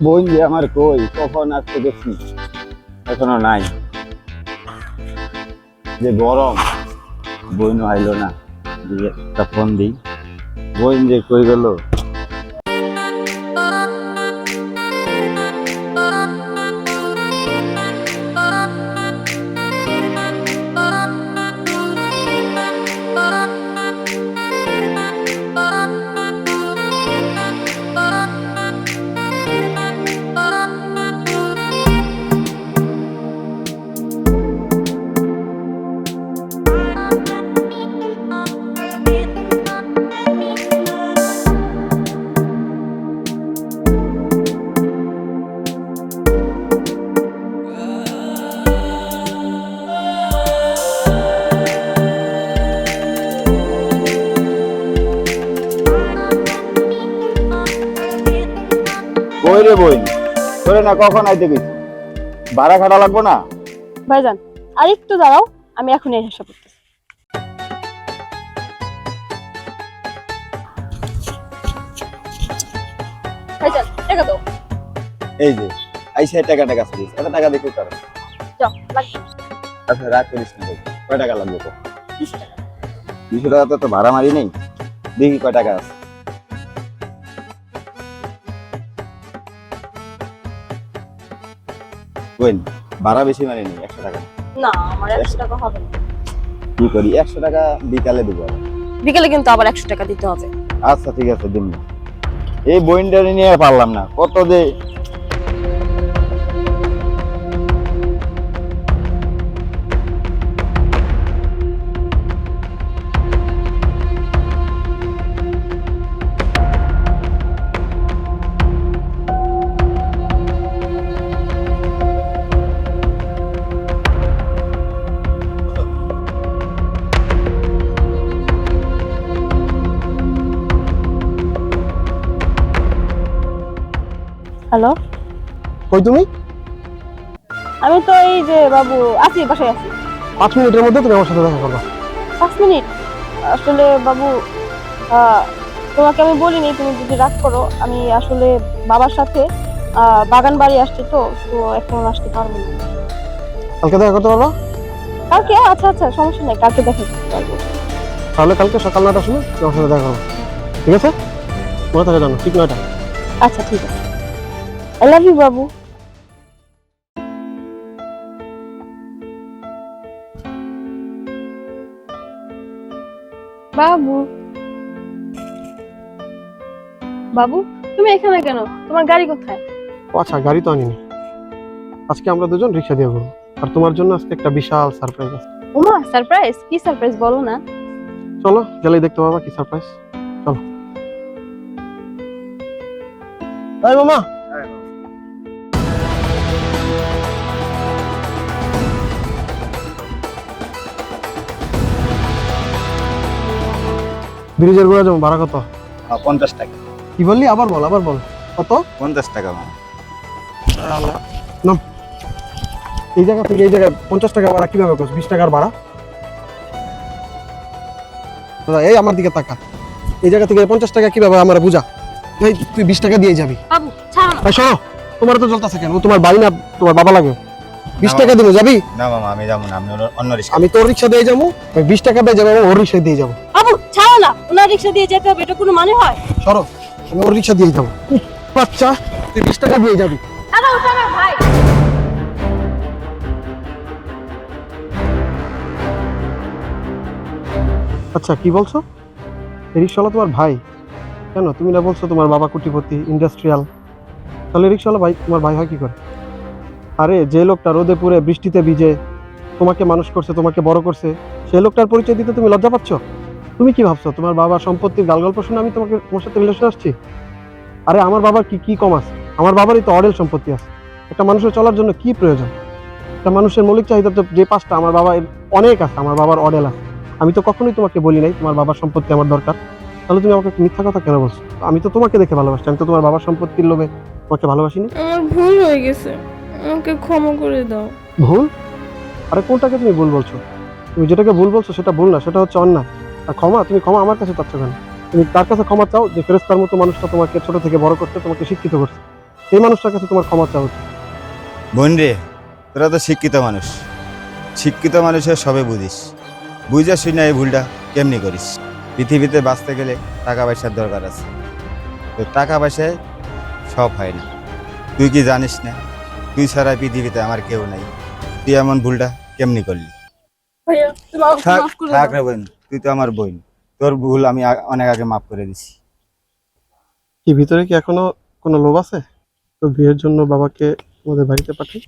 বোন যে আমার কই, কখন আসতে গেছি এখনো নাই। যে গরম, বোন আইলো না। দিয়ে একটা ফোন দিই, বোন যে কই গেল। কই রে বোন, তোরে না কখন আইতে গেছি? ভাড়া খাটা লাগবো না? ভাইজান আর একটু দাঁড়াও, আমি এখনই হিসাব করতেছি। ভাইজান টাকা দাও। এই যে আইসা টাকা টাকা আসছিস, এত টাকা দেখে কর। যাও লাগবে। আচ্ছা রাগ করিস না ভাই, কয় টাকা লাগবে তো? 20 টাকা। 200 টাকা তো ভাড়া মারি নেই, দেখি কয় টাকা আছে। বোন ভাড়া বেশি মারি নেই, 100 টাকা। না আমার 100 টাকা হবে না। কি করি, 100 টাকা বিকালে দিব। বিকেলে কিন্তু আবার 100 টাকা দিতে হবে। আচ্ছা ঠিক আছে, দিন। এই বইনটা নিয়ে আর পারলাম না, কত যে। হ্যালো, কই তুমি? আমি তো এই যে বাবু আছি, বাসায় আছি। 5 মিনিটের মধ্যে তুমি আমার সাথে দেখা করবা। 5 মিনিট? আসলে বাবু তোমাকে আমি বলিনি, তুমি যদি রাগ করো। আমি আসলে বাবার সাথে বাগান বাড়ি আসছি, তো তো এখন আসতে পারবো না। কালকে দেখা করতে পারবা? কালকে? আচ্ছা আচ্ছা, সমস্যা নাই, কালকে দেখা করতে পারবো। তাহলে কালকে সকাল 9টার সময় তোমার সাথে দেখা করবো, ঠিক আছে? মনে থাকে জানো, ঠিক 9টা। আচ্ছা ঠিক আছে। আই লাভ ইউ বাবু। বাবু, বাবু তুমি এখানে কেন? তোমার গাড়ি কোথায়? ও আচ্ছা, গাড়ি তো আনিনি। আজকে আমরা দুজন রিক্সা দিয়ে ঘুরবো, আর তোমার জন্য আজকে একটা বিশাল সারপ্রাইজ আছে। ওমা সারপ্রাইজ? কি সারপ্রাইজ বলো না। চলো গেলেই দেখতে পাবা কি সারপ্রাইজ। চলো। এই মামা, ব্রিজের গোড়া যাবো, ভাড়া কত? 50 টাকা। কি বললি? আবার বল, আবার বল। কত? 50 টাকা মামা। নাম, এই জায়গা থেকে এই জায়গায় 50 টাকা ভাড়া কিভাবে করছ? 20 টাকার ভাড়া। দাদা এই আমার দিকে তাকা, এই জায়গা থেকে 50 টাকা কিভাবে আমার বুঝা। এই তুই 20 টাকা দিয়ে যাবি। বাবু ছাড়ো না। এই শোনো, তোমার তো চলতেছে কেন? ও তোমার ভাই না তোমার বাবা লাগে? 20 টাকা দিব, যাবি? না মামা আমি যাবো না, আমি অন্য রিক্সা। আমি তোর রিক্সা দিয়ে যাবো, 20 টাকা দিয়ে যাবো, ওর রিক্সা দিয়ে যাবো। বাবু ছাড়ো না, ওনার রিকশা দিয়ে যেতে হবে, এটা কোনো মানে হয়? সরো, আমি ওর রিক্সা দিয়ে যাবো। বাচ্চা, তুই 20 টাকা দিয়ে যাবি। দাদা ওটা আমার ভাই। আচ্ছা কি বলছো? এই রিক্সাওয়ালা তোমার ভাই? কেন তুমি না বলছো তোমার বাবা কোটিপতি, ইন্ডাস্ট্রিয়াল? তাহলে রিক্সাওয়ালা ভাই তোমার ভাই হয় কি করে? আরে যে লোকটা রোদে পুড়ে বৃষ্টিতে ভিজে তোমাকে মানুষ করছে, তোমাকে বড় করছে, সেই লোকটার পরিচয় দিতে তুমি লজ্জা পাচ্ছ? তুমি কি ভাবছো তোমার বাবার সম্পত্তির গালগল্প শুনে আমি তোমার সাথে রিলেশন আসছি? আরে আমার বাবার কি কি কম আছে? আমার বাবারই তো অডেল সম্পত্তি আছে। একটা মানুষের চলার জন্য কি প্রয়োজন? একটা মানুষের মৌলিক চাহিদা তো যে 5টা, আমার বাবার অনেক আছে, আমার বাবার অডেল আছে। আমি তো কখনোই তোমাকে বলি নাই তোমার বাবার সম্পত্তি আমার দরকার। তাহলে তুমি আমাকে মিথ্যা কথা কেন বলছো? আমি তো তোমাকে দেখে ভালোবাসছি, আমি তো তোমার বাবার সম্পত্তির লোভে তোমাকে ভালোবাসিনি। আমার ভুল হয়ে গেছে, আমাকে ক্ষমা করে দাও। ভুল? আরে কোনটাকে তুমি ভুল বলছো? তুমি যেটাকে ভুল বলছো সেটা ভুল না, সেটা হচ্ছে অন্যায়। আর ক্ষমা, তুমি ক্ষমা আমার কাছে চাচ্ছ কেন? তুমি তার কাছে ক্ষমা চাও যে ফেরেশতার মতো মানুষটা তোমাকে ছোট থেকে বড় করতে, তোমাকে শিক্ষিত করছে। এই মানুষটার কাছে তোমার ক্ষমা চাওয়া উচিত। বোন রে, তোরা তো শিক্ষিত মানুষ, শিক্ষিত মানুষের সবে বুঝিস, বুঝা শুনে এই ভুলটা কেমনি করিস? পৃথিবীতে বাঁচতে গেলে টাকা পয়সার দরকার আছে, তো টাকা পয়সায় সব হয় না। তুই কি জানিস না, তুই ছাড়া পৃথিবীতে আমার কেউ নাই? তুই এমন ভুলটা কেমনি করলি? ভাইয়া তুমি আমাকে থাক মাফ করে থাক দাও। রে বোন, তুই তো আমার বোন, তোর ভুল আমি অনেক আগে মাফ করে দিছি। কি ভিতরে কি এখনো কোনো লোভ আছে? তো বিয়ের জন্য বাবাকে আমাদের বাড়িতে পাঠাই।